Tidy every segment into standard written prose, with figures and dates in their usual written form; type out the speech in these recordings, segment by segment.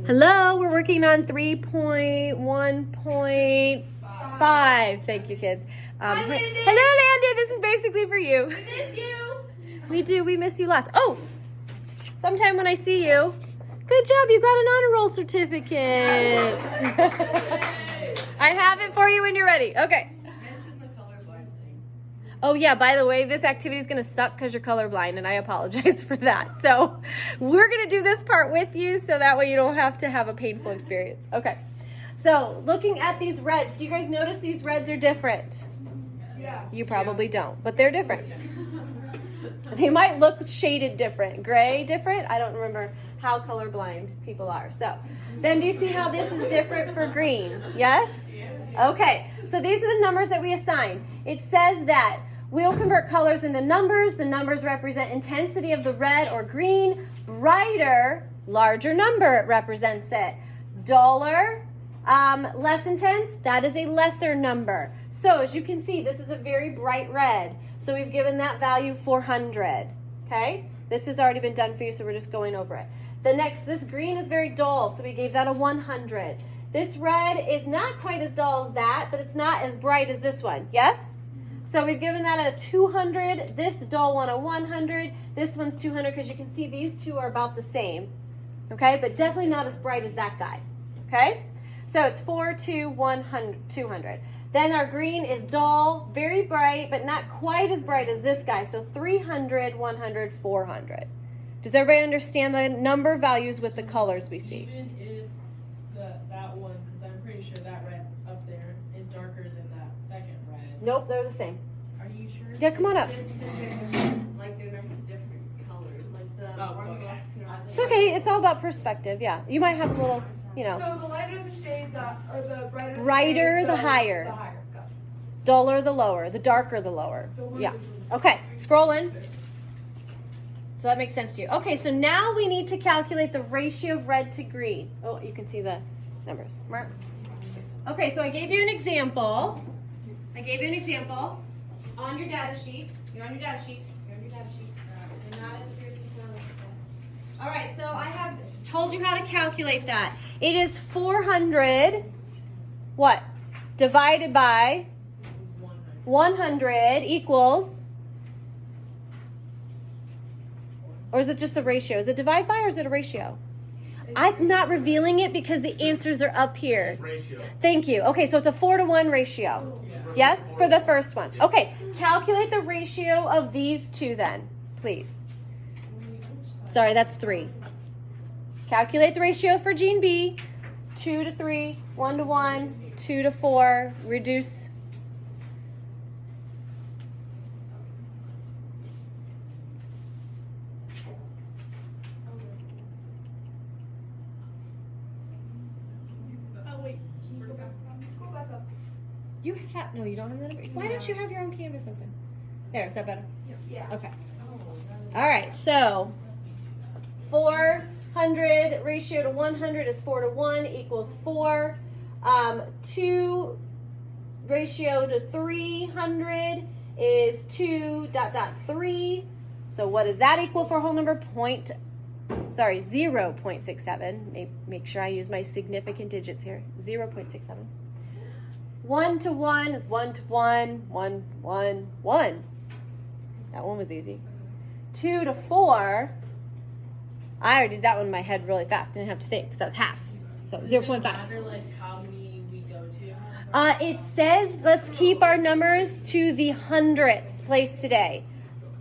Hello, we're working on 3.1.5. Thank you, kids. Hello, Landon. This is basically for you. We miss you. We do. We miss you lots. Oh, sometime when I see you. Good job. You got an honor roll certificate. I have it for you when you're ready. Okay. Mention the colorblind thing. Oh, yeah. By the way, this activity is going to suck because you're colorblind, and I apologize for that. So we're going to do this part with you so that way you don't have to have a painful experience. Okay. So looking at these reds, do you guys notice these reds are different? Yeah. You probably don't, but they're different. They might look shaded different. Gray different? I don't remember how colorblind people are. So then do you see how this is different for green? Yes? Okay. So these are the numbers that we assign. It says that we'll convert colors into numbers. The numbers represent intensity of the red or green. Brighter, larger number represents it. Duller, less intense, that is a lesser number. So as you can see, this is a very bright red. So we've given that value 400. Okay? This has already been done for you, so we're just going over it. This green is very dull, so we gave that a 100. This red is not quite as dull as that, but it's not as bright as this one. Yes? So we've given that a 200. This dull one a 100. This one's 200 because you can see these two are about the same. Okay? But definitely not as bright as that guy. Okay? So it's 4, 2, 100, 200. Then our green is dull, very bright, but not quite as bright as this guy. So 300, 100, 400. Does everybody understand the number values with the colors we see? Even if that one, because I'm pretty sure that red up there is darker than that second red. Nope, they're the same. Are you sure? Yeah, come on up. Just because they're different, like they're next to different colors, like the one okay. left to right. It's okay. It's all about perspective. Yeah. You might have a little, So the lighter the shade, or the brighter Brighter, shade, the higher. The higher. Gotcha. Duller the lower. The darker the lower. The one Yeah. is- Okay. Scrolling. So that makes sense to you. Okay, so now we need to calculate the ratio of red to green. Oh, you can see the numbers. Okay, so I gave you an example. On your data sheet. You're on your data sheet. You're not at the Pearson spelling. All right, so I have told you how to calculate that. It is 400, what? Divided by 100 equals, or is it just the ratio? Is it divide by or is it a ratio? I'm not revealing it because the answers are up here. Ratio. Thank you. Okay, so it's a 4-to-1 ratio. Yes, for the first one. Okay, calculate the ratio of these two then, please. Sorry, that's 3. Calculate the ratio for gene B. 2 to 3, 1 to 1, 2 to 4, reduce. Oh wait, Scroll back up. You have, no, you don't have that. Why don't you have your own canvas open? There, is that better? Yeah. Okay. All right, so 400 ratio to 100 is 4 to 1 equals 4. 2 ratio to 300 is 2.3. So what does that equal for a whole number? 0.67. Make sure I use my significant digits here. 0.67. 1 to 1 is 1 to 1. 1, 1, 1. That one was easy. 2 to 4. I already did that one in my head really fast. I didn't have to think because that was half. So 0.5. Matter like how many we go to? It says let's keep our numbers to the hundredths place today.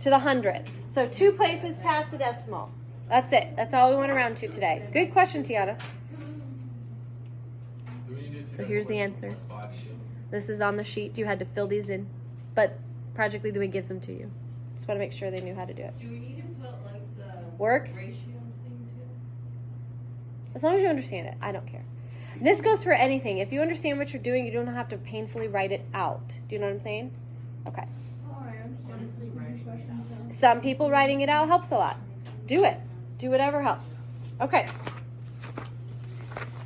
To the hundredths. So 2 places past the decimal. That's it. That's all we went around to today. Good question, Tiana. So here's the answers. This is on the sheet. You had to fill these in. But Project Lead the Way gives them to you. Just want to make sure they knew how to do it. do we need to put like the Work? ratio thing too? As long as you understand it, I don't care. This goes for anything. If you understand what you're doing, you don't have to painfully write it out. Do you know what I'm saying? Okay. Alright, I'm just honestly writing questions. Some people writing it out helps a lot. Do it. Do whatever helps. Okay.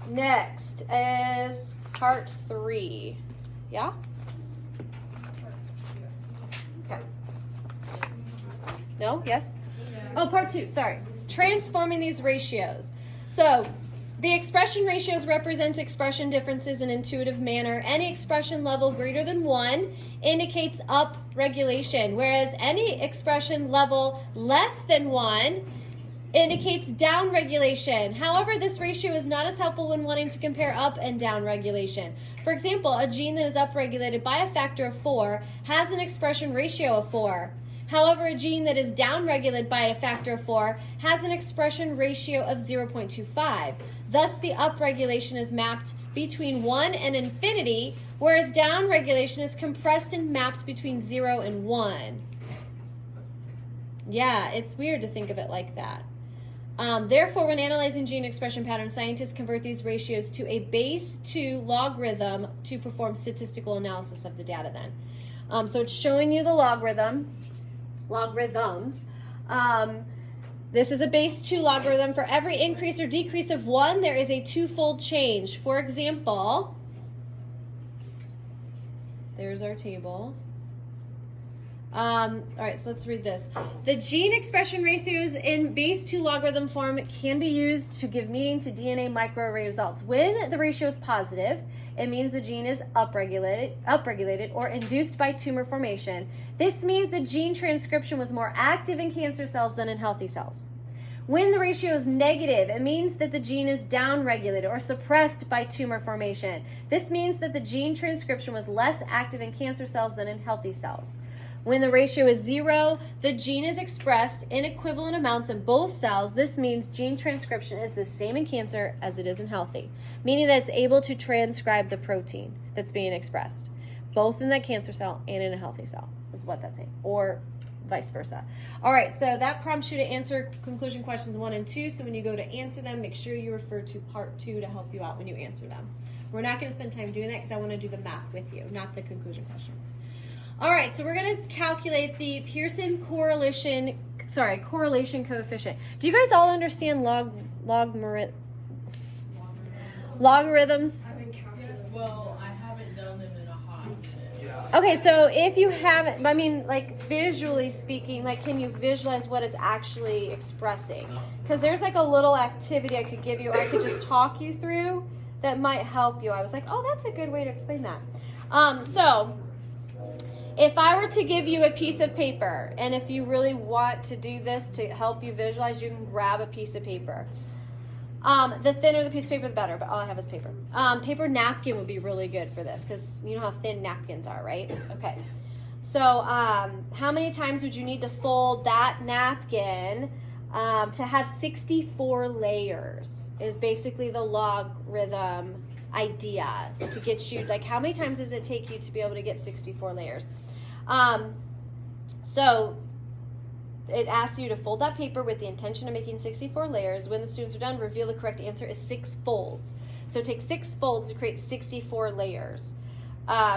Next is part 3. Yeah? Okay. No? Yes? Oh, part 2. Sorry. Transforming these ratios. So The expression ratios represents expression differences in intuitive manner. Any expression level greater than 1 indicates up-regulation, whereas any expression level less than 1 indicates down-regulation. However, this ratio is not as helpful when wanting to compare up and down regulation. For example, a gene that is upregulated by a factor of 4 has an expression ratio of 4. However, a gene that is downregulated by a factor of 4 has an expression ratio of 0.25. Thus, the upregulation is mapped between 1 and infinity, whereas downregulation is compressed and mapped between 0 and 1. Yeah, it's weird to think of it like that. Therefore, when analyzing gene expression patterns, scientists convert these ratios to a base 2 logarithm to perform statistical analysis of the data then. So it's showing you the logarithms. This is a base 2 logarithm. For every increase or decrease of 1, there is a twofold change. For example, there's our table. All right, so let's read this. The gene expression ratios in base 2 logarithm form can be used to give meaning to DNA microarray results. When the ratio is positive, it means the gene is upregulated or induced by tumor formation. This means the gene transcription was more active in cancer cells than in healthy cells. When the ratio is negative, it means that the gene is downregulated or suppressed by tumor formation. This means that the gene transcription was less active in cancer cells than in healthy cells. When the ratio is 0, the gene is expressed in equivalent amounts in both cells. This means gene transcription is the same in cancer as it is in healthy, meaning that it's able to transcribe the protein that's being expressed, both in that cancer cell and in a healthy cell, is what that's saying, or vice versa. All right, so that prompts you to answer conclusion questions 1 and 2. So when you go to answer them, make sure you refer to part 2 to help you out when you answer them. We're not going to spend time doing that because I want to do the math with you, not the conclusion questions. All right, so we're going to calculate the Pearson correlation coefficient. Do you guys all understand logarithms? Well, I haven't done them in a hot minute. Okay, so if you haven't, I mean, like visually speaking, like can you visualize what it's actually expressing? Because there's like a little activity I could give you, or I could just talk you through that might help you. I was like, oh, that's a good way to explain that. So if I were to give you a piece of paper, and if you really want to do this to help you visualize, you can grab a piece of paper. The thinner the piece of paper, the better, but all I have is paper. Paper napkin would be really good for this because you know how thin napkins are, right? Okay. So how many times would you need to fold that napkin to have 64 layers is basically the logarithm idea to get you, like how many times does it take you to be able to get 64 layers? So it asks you to fold that paper with the intention of making 64 layers. When the students are done, reveal the correct answer is 6 folds. So take 6 folds to create 64 layers.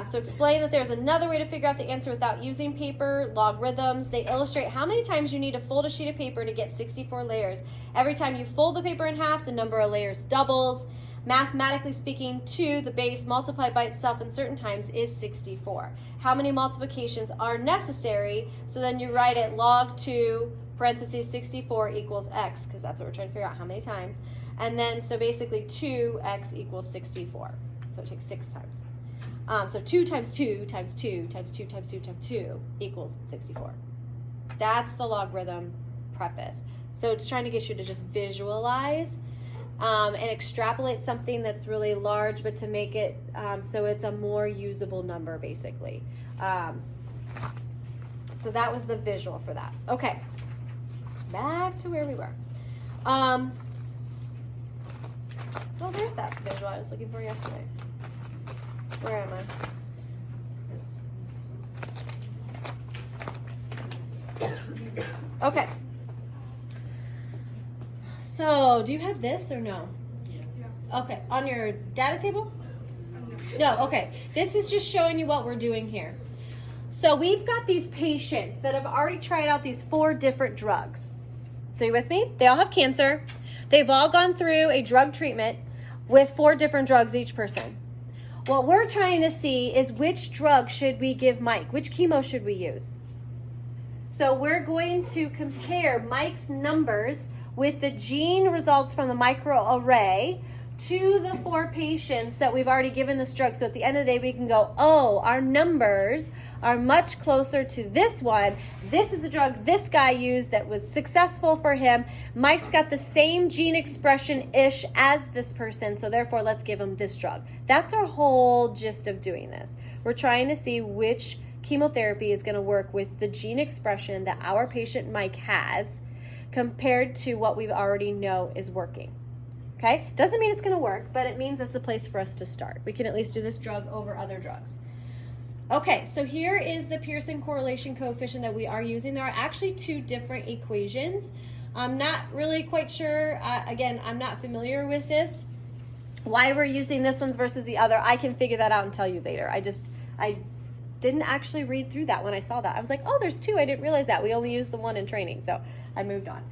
So explain that there's another way to figure out the answer without using paper. Logarithms, they illustrate how many times you need to fold a sheet of paper to get 64 layers. Every time you fold the paper in half, the number of layers doubles. Mathematically speaking, 2, the base, multiplied by itself in certain times is 64. How many multiplications are necessary? So then you write it log 2, parentheses 64 equals x, because that's what we're trying to figure out, how many times. And then, so basically 2x equals 64. So it takes 6 times. So 2 times 2 times 2 times 2 times 2 times 2 equals 64. That's the logarithm preface. So it's trying to get you to just visualize and extrapolate something that's really large, but to make it so it's a more usable number, basically. So that was the visual for that. Okay, back to where we were. Oh, there's that visual I was looking for yesterday. Where am I? Okay. So, do you have this or no? Yeah. Okay, on your data table? No, okay. This is just showing you what we're doing here. So, we've got these patients that have already tried out these 4 different drugs. So, you with me? They all have cancer. They've all gone through a drug treatment with 4 different drugs each person. What we're trying to see is which drug should we give Mike? Which chemo should we use? So, we're going to compare Mike's numbers with the gene results from the microarray to the 4 patients that we've already given this drug. So at the end of the day, we can go, oh, our numbers are much closer to this one. This is a drug this guy used that was successful for him. Mike's got the same gene expression-ish as this person, so therefore let's give him this drug. That's our whole gist of doing this. We're trying to see which chemotherapy is going to work with the gene expression that our patient Mike has compared to what we already know is working. Okay? Doesn't mean it's going to work, but it means that's the place for us to start. We can at least do this drug over other drugs. Okay, so here is the Pearson correlation coefficient that we are using. There are actually 2 different equations. I'm not really quite sure. Again, I'm not familiar with this. Why we're using this one versus the other, I can figure that out and tell you later. I didn't actually read through that when I saw that. I was like, oh, there's 2. I didn't realize that. We only used the one in training, so I moved on.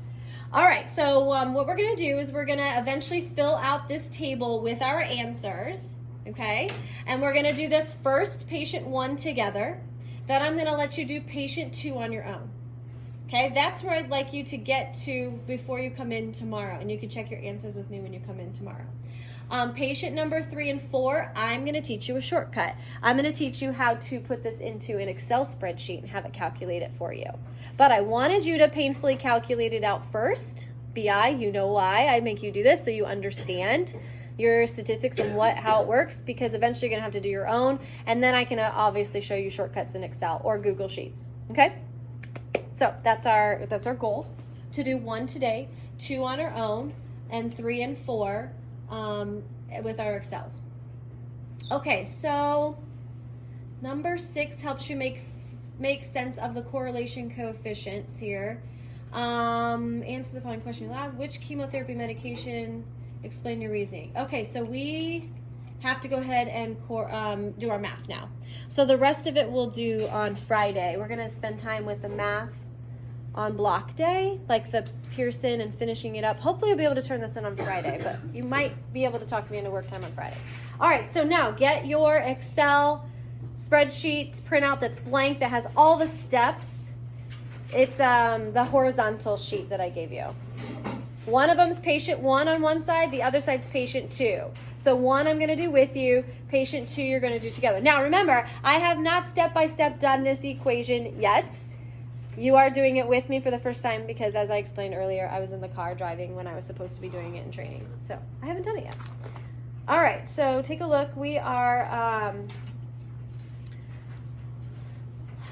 All right, so what we're going to do is we're going to eventually fill out this table with our answers, okay? And we're going to do this first, patient 1 together. Then I'm going to let you do patient 2 on your own, okay? That's where I'd like you to get to before you come in tomorrow, and you can check your answers with me when you come in tomorrow. Patient number 3 and 4, I'm going to teach you a shortcut. I'm going to teach you how to put this into an Excel spreadsheet and have it calculate it for you. But I wanted you to painfully calculate it out first. BI, you know why I make you do this, so you understand your statistics and how it works, because eventually you're going to have to do your own, and then I can obviously show you shortcuts in Excel or Google Sheets. Okay? So that's our goal, to do 1 today, 2 on our own, and 3 and 4 with our Excels. Okay, so number 6 helps you make sense of the correlation coefficients here. Answer the following question aloud. Which chemotherapy medication? Explain your reasoning. Okay, so we have to go ahead and do our math now. So the rest of it we'll do on Friday. We're going to spend time with the math on block day, like the Pearson and finishing it up. Hopefully you'll be able to turn this in on Friday, but you might be able to talk me into work time on Friday. All right, so now get your Excel spreadsheet printout that's blank, that has all the steps. It's the horizontal sheet that I gave you. One of them is patient 1 on one side, the other side's patient 2. So 1 I'm going to do with you, patient 2 you're going to do together. Now remember, I have not step-by-step done this equation yet. You are doing it with me for the first time because, as I explained earlier, I was in the car driving when I was supposed to be doing it in training. So I haven't done it yet. All right, so take a look. We are,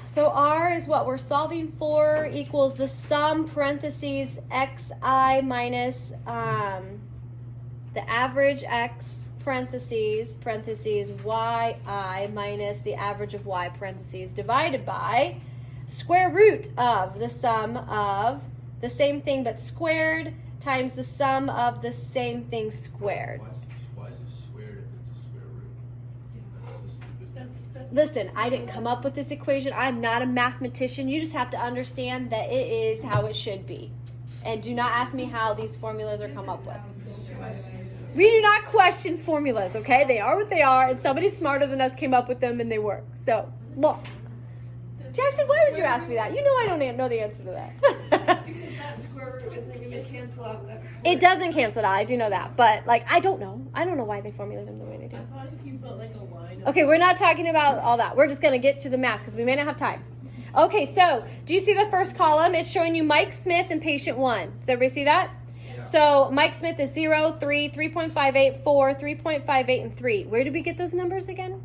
so R is what we're solving for, equals the sum parentheses xi minus the average x parentheses yi minus the average of y parentheses divided by square root of the sum of the same thing but squared times the sum of the same thing squared. Why is it squared if it's a square root? That's so stupid. Listen, I didn't come up with this equation. I'm not a mathematician. You just have to understand that it is how it should be. And do not ask me how these formulas are come up with. We do not question formulas, okay? They are what they are, and somebody smarter than us came up with them and they work. So, look. Jackson, why would you ask me that? You know I don't know the answer to that. Because that square root isn't going to cancel out that square. It doesn't cancel it out. I do know that. But, like, I don't know. I don't know why they formulate them the way they do. I thought if you put like a line. Okay, we're not talking about all that. We're just going to get to the math because we may not have time. Okay, so do you see the first column? It's showing you Mike Smith and patient 1. Does everybody see that? Yeah. So Mike Smith is 0, 3, 3.58, 4, 3.58, and 3. Where did we get those numbers again?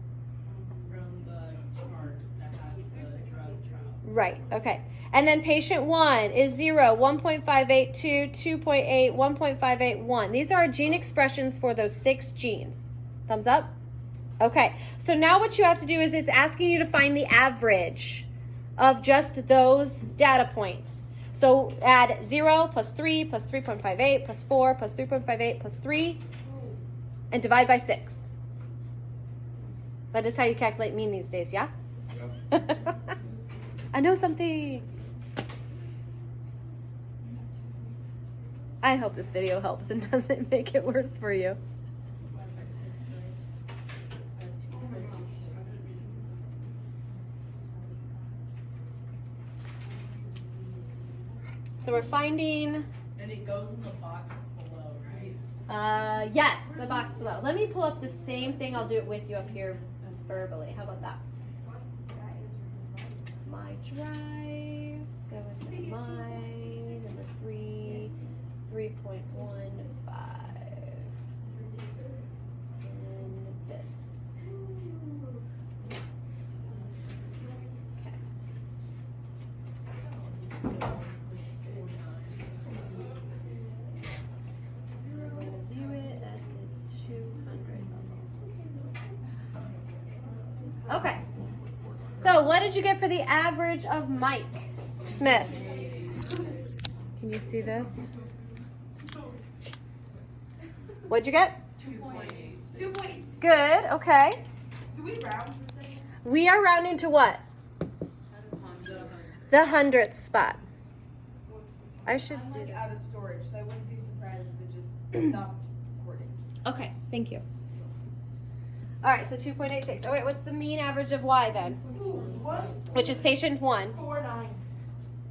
From the chart that had the drug trial. Right, okay. And then patient 1 is 0, 1.58, 2, 2.8, 1.58, 1. These are our gene expressions for those 6 genes. Thumbs up? Okay, so now what you have to do is it's asking you to find the average of just those data points. So add 0 plus 3 plus 3.58 plus 4 plus 3.58 plus 3 and divide by 6. That is how you calculate mean these days, yeah? Yep. I know something. I hope this video helps and doesn't make it worse for you. So we're finding, And it goes in the box below, right? Yes, the box below. Let me pull up the same thing. I'll do it with you up here verbally. How about that? My drive. Go into my number 3, 3.15. And this. Okay. We'll do it at the 200 level. Okay. So what did you get for the average of Mike Smith? Can you see this? What'd you get? 2.8. 2.8. Good, okay. Do we round? We are rounding to what? The hundredth spot. I should I'm do like this. out of storage, so I wouldn't be surprised if it just stopped recording. Okay, thank you. All right, so 2.86. Oh wait, what's the mean average of Y then? What? Which is patient 1. 4.9.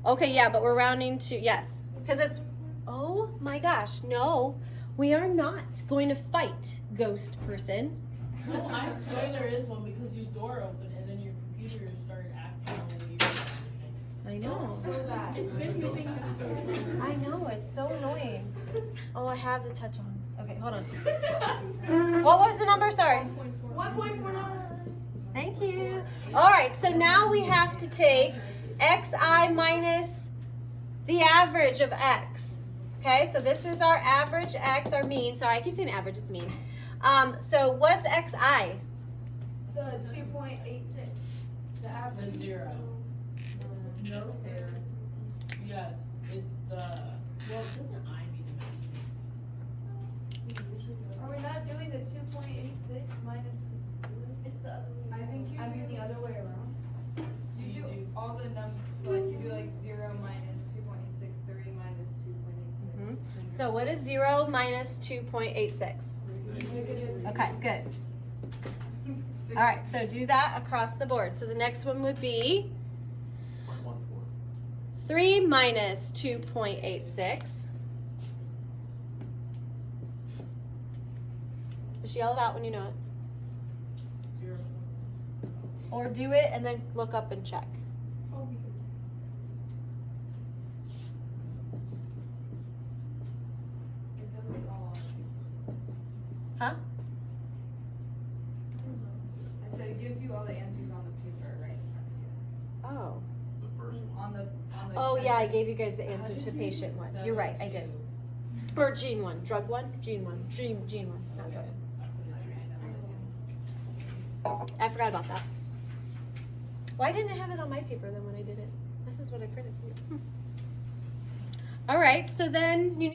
Okay, yeah, but we're rounding to, yes. Because it's, oh my gosh, no. We are not going to fight, ghost person. No, I swear there is one because your door opened and then your computer started acting all weird. I know. It's been moving this whole I know, it's so annoying. Oh, I have the touch on. Okay, hold on. What was the number? Sorry. 1.49. Thank you. All right, so now we have to take xi minus the average of x. Okay, so this is our average x, our mean. Sorry, I keep saying average, it's mean. So what's xi? The 2.86. The average. The 0. No there. Yes, it's the, well, doesn't I mean Are we not doing the 2.86 minus the 0? It's the other way. I think you I mean do- the other way around. You do all the numbers, so like you do like 0 minus 2.863 minus 2.86. So what is 0 minus 2.86? Negative. Okay, good. All right, so do that across the board. So the next one would be 0.14. 3 minus 2.86. Just yell it out when you know it. 0. Or do it and then look up and check. It does it all. Huh? I said it gives you all the answers on the paper right in front of you. Oh. The first one. On the Oh yeah, I gave you guys the answer to patient 1. You're right, I did. Or gene 1. Drug 1? Gene 1. Gene 1. Not drug. I forgot about that. Why didn't I have it on my paper then when I did it? This is what I printed for you. All right, so then you